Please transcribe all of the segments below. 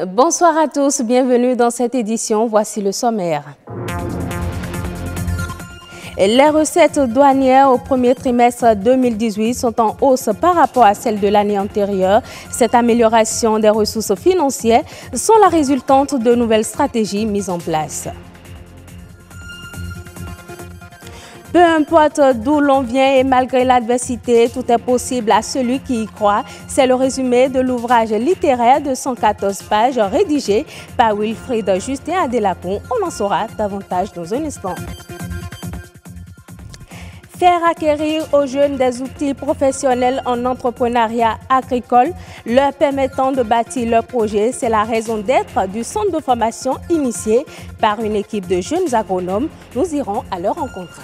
Bonsoir à tous, bienvenue dans cette édition. Voici le sommaire. Les recettes douanières au premier trimestre 2018 sont en hausse par rapport à celles de l'année antérieure. Cette amélioration des ressources financières sont la résultante de nouvelles stratégies mises en place. Peu importe d'où l'on vient et malgré l'adversité, tout est possible à celui qui y croit. C'est le résumé de l'ouvrage littéraire de 114 pages rédigé par Wilfried Justin Adelacon. On en saura davantage dans un instant. Faire acquérir aux jeunes des outils professionnels en entrepreneuriat agricole, leur permettant de bâtir leur projet, c'est la raison d'être du centre de formation initié par une équipe de jeunes agronomes. Nous irons à leur rencontre.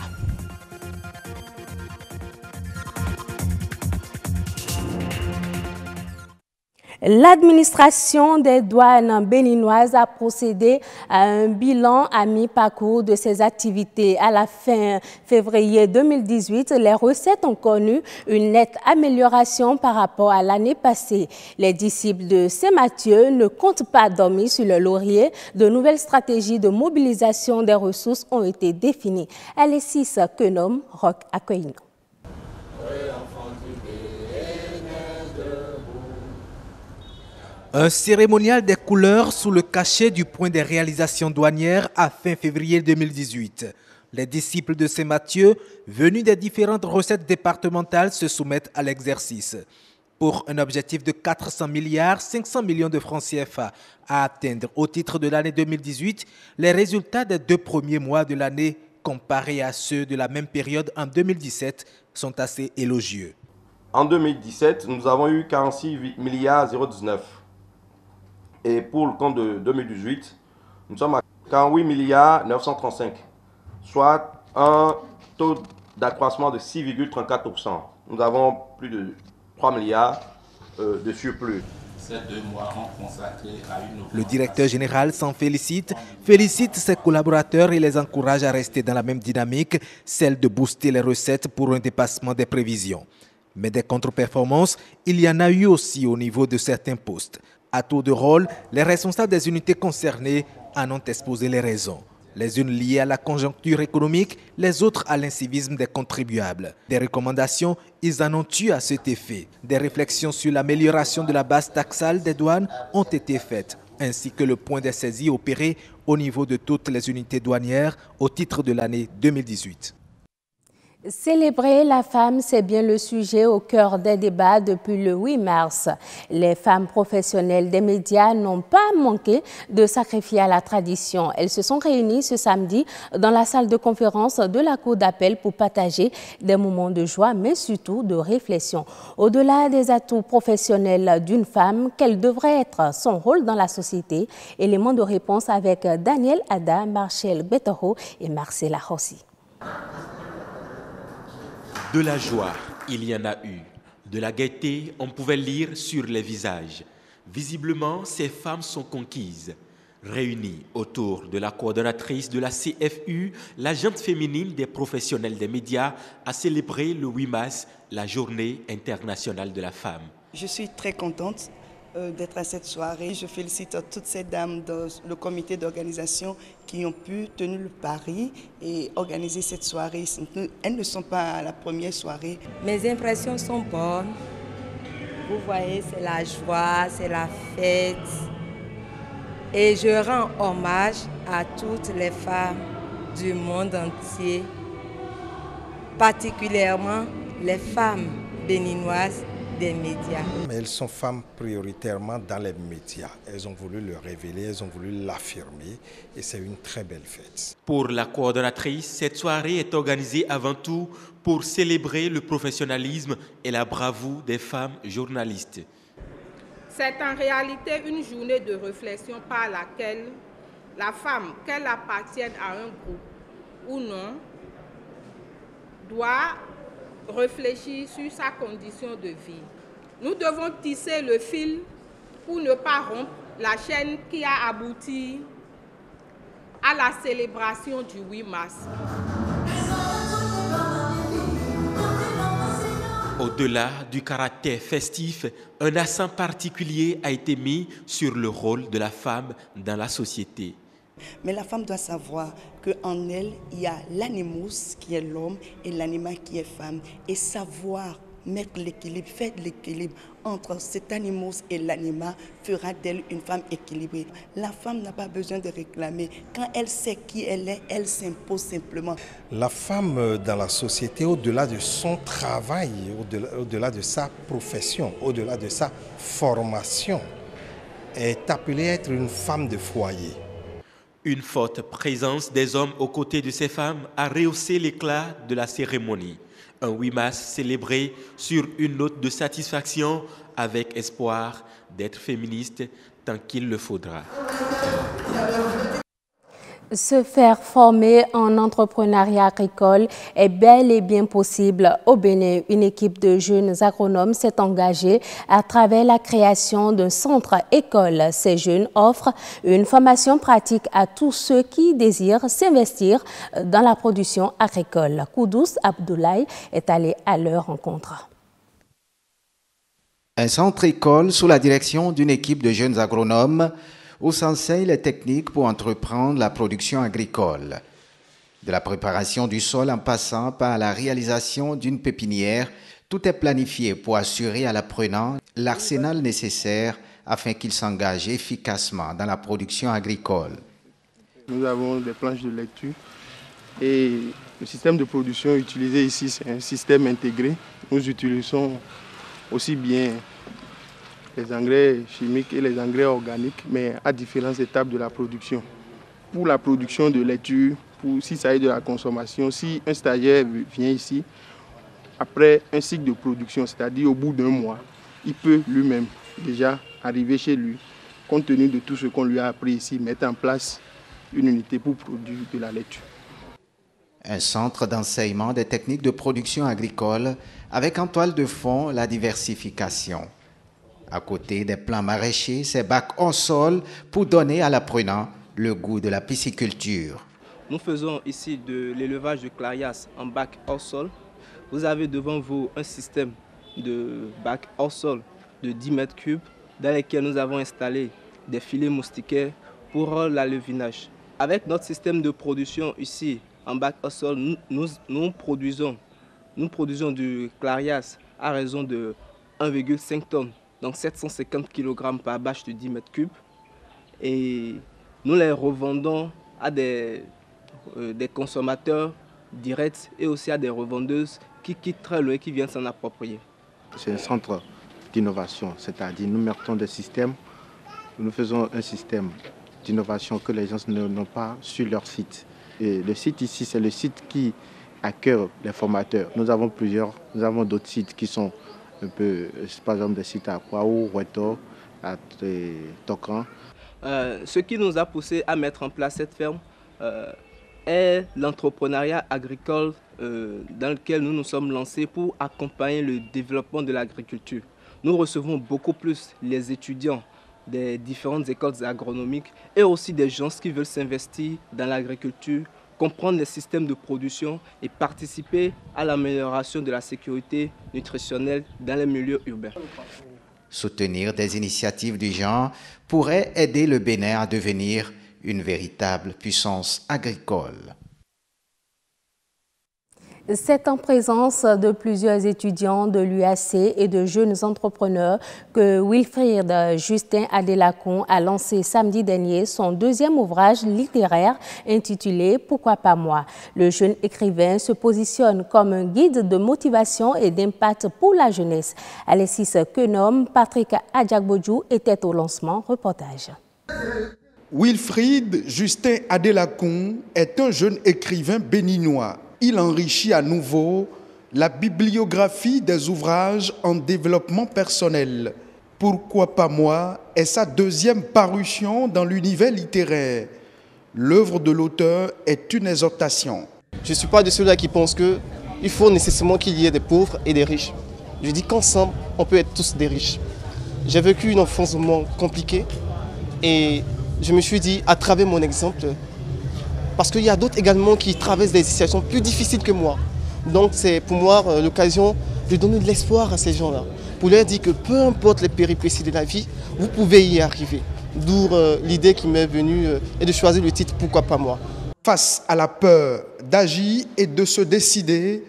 L'administration des douanes béninoises a procédé à un bilan à mi-parcours de ses activités. À la fin février 2018, les recettes ont connu une nette amélioration par rapport à l'année passée. Les disciples de Saint-Mathieu ne comptent pas dormir sur le laurier. De nouvelles stratégies de mobilisation des ressources ont été définies. Alessis Kenom, Rock Accueillant. Un cérémonial des couleurs sous le cachet du point des réalisations douanières à fin février 2018. Les disciples de Saint-Mathieu, venus des différentes recettes départementales, se soumettent à l'exercice. Pour un objectif de 400 milliards 500 millions de francs CFA à atteindre au titre de l'année 2018, les résultats des 2 premiers mois de l'année comparés à ceux de la même période en 2017 sont assez élogieux. En 2017, nous avons eu 46 milliards 019. Et pour le compte de 2018, nous sommes à 48 milliards 935, soit un taux d'accroissement de 6,34%. Nous avons plus de 3 milliards de surplus. Ces 2 mois ont consacré à une... Le directeur général s'en félicite ses collaborateurs et les encourage à rester dans la même dynamique, celle de booster les recettes pour un dépassement des prévisions. Mais des contre-performances, il y en a eu aussi au niveau de certains postes. À tour de rôle, les responsables des unités concernées en ont exposé les raisons. Les unes liées à la conjoncture économique, les autres à l'incivisme des contribuables. Des recommandations, ils en ont eu à cet effet. Des réflexions sur l'amélioration de la base taxale des douanes ont été faites, ainsi que le point des saisies opéré au niveau de toutes les unités douanières au titre de l'année 2018. Célébrer la femme, c'est bien le sujet au cœur des débats depuis le 8 mars. Les femmes professionnelles des médias n'ont pas manqué de sacrifier à la tradition. Elles se sont réunies ce samedi dans la salle de conférence de la Cour d'appel pour partager des moments de joie, mais surtout de réflexion. Au-delà des atouts professionnels d'une femme, quel devrait être son rôle dans la société? Élément de réponse avec Daniel Ada, Marcel Betoro et Marcela Rossi. De la joie, il y en a eu. De la gaieté, on pouvait lire sur les visages. Visiblement, ces femmes sont conquises. Réunies autour de la coordonnatrice de la CFU, l'agente féminine des professionnels des médias a célébré le 8 mars la Journée internationale de la femme. Je suis très contente d'être à cette soirée. Je félicite toutes ces dames dans le comité d'organisation qui ont pu tenir le pari et organiser cette soirée. Elles ne sont pas à la première soirée. Mes impressions sont bonnes. Vous voyez, c'est la joie, c'est la fête. Et je rends hommage à toutes les femmes du monde entier, particulièrement les femmes béninoises des médias. Elles sont femmes prioritairement dans les médias. Elles ont voulu le révéler, elles ont voulu l'affirmer et c'est une très belle fête. Pour la coordonnatrice, cette soirée est organisée avant tout pour célébrer le professionnalisme et la bravoure des femmes journalistes. C'est en réalité une journée de réflexion par laquelle la femme, qu'elle appartienne à un groupe ou non, doit réfléchir sur sa condition de vie. Nous devons tisser le fil pour ne pas rompre la chaîne qui a abouti à la célébration du 8 mars. Au-delà du caractère festif, un accent particulier a été mis sur le rôle de la femme dans la société. Mais la femme doit savoir qu'en elle, il y a l'animus qui est l'homme et l'anima qui est femme. Et savoir mettre l'équilibre, faire l'équilibre entre cet animus et l'anima fera d'elle une femme équilibrée. La femme n'a pas besoin de réclamer. Quand elle sait qui elle est, elle s'impose simplement. La femme dans la société, au-delà de son travail, au-delà de sa profession, au-delà de sa formation, est appelée à être une femme de foyer. Une forte présence des hommes aux côtés de ces femmes a rehaussé l'éclat de la cérémonie. Un 8 mars célébré sur une note de satisfaction avec espoir d'être féministe tant qu'il le faudra. Se faire former en entrepreneuriat agricole est bel et bien possible. Au Bénin, une équipe de jeunes agronomes s'est engagée à travers la création d'un centre-école. Ces jeunes offrent une formation pratique à tous ceux qui désirent s'investir dans la production agricole. Koudous Abdoulaye est allé à leur rencontre. Un centre-école sous la direction d'une équipe de jeunes agronomes où s'enseignent les techniques pour entreprendre la production agricole. De la préparation du sol en passant par la réalisation d'une pépinière, tout est planifié pour assurer à l'apprenant l'arsenal nécessaire afin qu'il s'engage efficacement dans la production agricole. Nous avons des planches de lecture et le système de production utilisé ici, c'est un système intégré. Nous utilisons aussi bien les engrais chimiques et les engrais organiques, mais à différentes étapes de la production. Pour la production de laitue, s'il s'agit de la consommation, si un stagiaire vient ici, après un cycle de production, c'est-à-dire au bout d'un mois, il peut lui-même déjà arriver chez lui, compte tenu de tout ce qu'on lui a appris ici, mettre en place une unité pour produire de la laitue. Un centre d'enseignement des techniques de production agricole avec en toile de fond la diversification. À côté des plants maraîchers, ces bacs hors sol pour donner à l'apprenant le goût de la pisciculture. Nous faisons ici de l'élevage de clarias en bac hors sol. Vous avez devant vous un système de bac hors sol de 10 mètres cubes dans lesquels nous avons installé des filets moustiquaires pour l'alevinage. Avec notre système de production ici en bac hors sol, nous produisons du clarias à raison de 1,5 tonnes. Donc 750 kg par bâche de 10 mètres cubes. Et nous les revendons à des consommateurs directs et aussi à des revendeuses qui quittent très loin et qui viennent s'en approprier. C'est un centre d'innovation, c'est-à-dire nous mettons des systèmes, nous faisons un système d'innovation que les gens n'ont pas sur leur site. Et le site ici, c'est le site qui accueille les formateurs. Nous avons d'autres sites qui sont un peu, par exemple des sites à Kwaou, Oueto, à Tokran. Ce qui nous a poussé à mettre en place cette ferme est l'entrepreneuriat agricole dans lequel nous nous sommes lancés pour accompagner le développement de l'agriculture. Nous recevons beaucoup plus les étudiants des différentes écoles agronomiques et aussi des gens qui veulent s'investir dans l'agriculture, comprendre les systèmes de production et participer à l'amélioration de la sécurité nutritionnelle dans les milieux urbains. Soutenir des initiatives du genre pourrait aider le Bénin à devenir une véritable puissance agricole. C'est en présence de plusieurs étudiants de l'UAC et de jeunes entrepreneurs que Wilfried Justin Adelakun a lancé samedi dernier son deuxième ouvrage littéraire intitulé « Pourquoi pas moi ». Le jeune écrivain se positionne comme un guide de motivation et d'impact pour la jeunesse. Alexis Kenom, Patrick Adjagbodjou était au lancement. Reportage. Wilfried Justin Adelakun est un jeune écrivain béninois. Il enrichit à nouveau la bibliographie des ouvrages en développement personnel. Pourquoi pas moi est sa deuxième parution dans l'univers littéraire. L'œuvre de l'auteur est une exhortation. Je ne suis pas de ceux-là qui pensent qu'il faut nécessairement qu'il y ait des pauvres et des riches. Je dis qu'ensemble, on peut être tous des riches. J'ai vécu une enfance vraiment compliquée Et je me suis dit, à travers mon exemple, parce qu'il y a d'autres également qui traversent des situations plus difficiles que moi. Donc c'est pour moi l'occasion de donner de l'espoir à ces gens-là. Pour leur dire que peu importe les péripéties de la vie, vous pouvez y arriver. D'où l'idée qui m'est venue et de choisir le titre « Pourquoi pas moi ». Face à la peur d'agir et de se décider,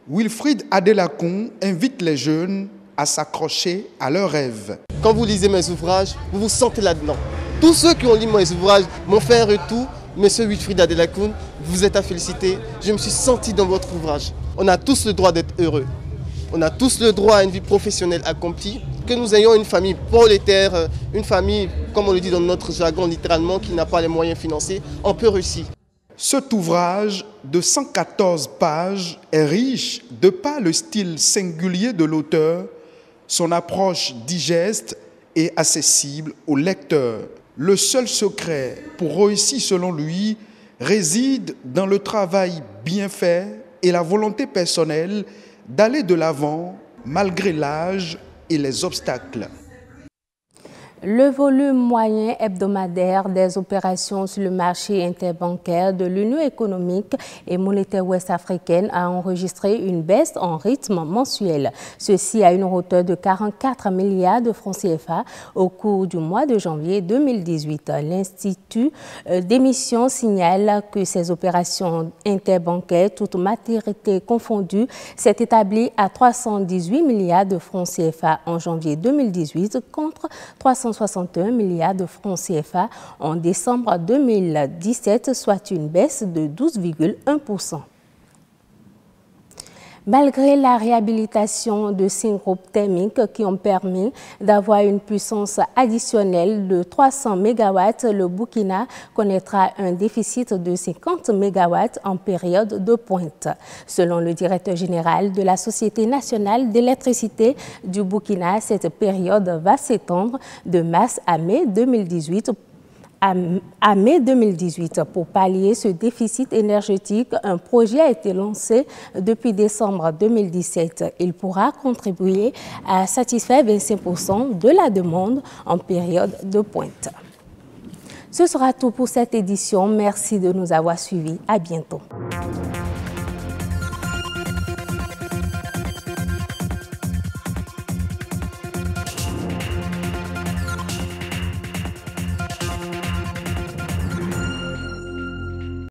Wilfried Adelakun invite les jeunes à s'accrocher à leurs rêves. Quand vous lisez mes ouvrages, vous vous sentez là-dedans. Tous ceux qui ont lu mes ouvrages m'ont fait un retour. Monsieur Wilfried Adelakun, vous êtes à féliciter. Je me suis senti dans votre ouvrage. On a tous le droit d'être heureux. On a tous le droit à une vie professionnelle accomplie. Que nous ayons une famille prolétaire, une famille, comme on le dit dans notre jargon littéralement, qui n'a pas les moyens financiers, on peut réussir. Cet ouvrage de 114 pages est riche de par le style singulier de l'auteur, son approche digeste et accessible au lecteur. Le seul secret pour réussir selon lui réside dans le travail bien fait et la volonté personnelle d'aller de l'avant malgré l'âge et les obstacles. Le volume moyen hebdomadaire des opérations sur le marché interbancaire de l'Union économique et monétaire ouest-africaine a enregistré une baisse en rythme mensuel. Ceci à une hauteur de 44 milliards de francs CFA au cours du mois de janvier 2018. L'Institut d'émission signale que ces opérations interbancaires, toutes maturités confondues, s'est établi à 318 milliards de francs CFA en janvier 2018 contre 361 milliards de francs CFA en décembre 2017, soit une baisse de 12,1%. Malgré la réhabilitation de 5 groupes thermiques qui ont permis d'avoir une puissance additionnelle de 300 MW, le Burkina connaîtra un déficit de 50 MW en période de pointe. Selon le directeur général de la Société nationale d'électricité du Burkina, cette période va s'étendre de mars à mai 2018. À mai 2018. Pour pallier ce déficit énergétique, un projet a été lancé depuis décembre 2017. Il pourra contribuer à satisfaire 25% de la demande en période de pointe. Ce sera tout pour cette édition. Merci de nous avoir suivis. À bientôt.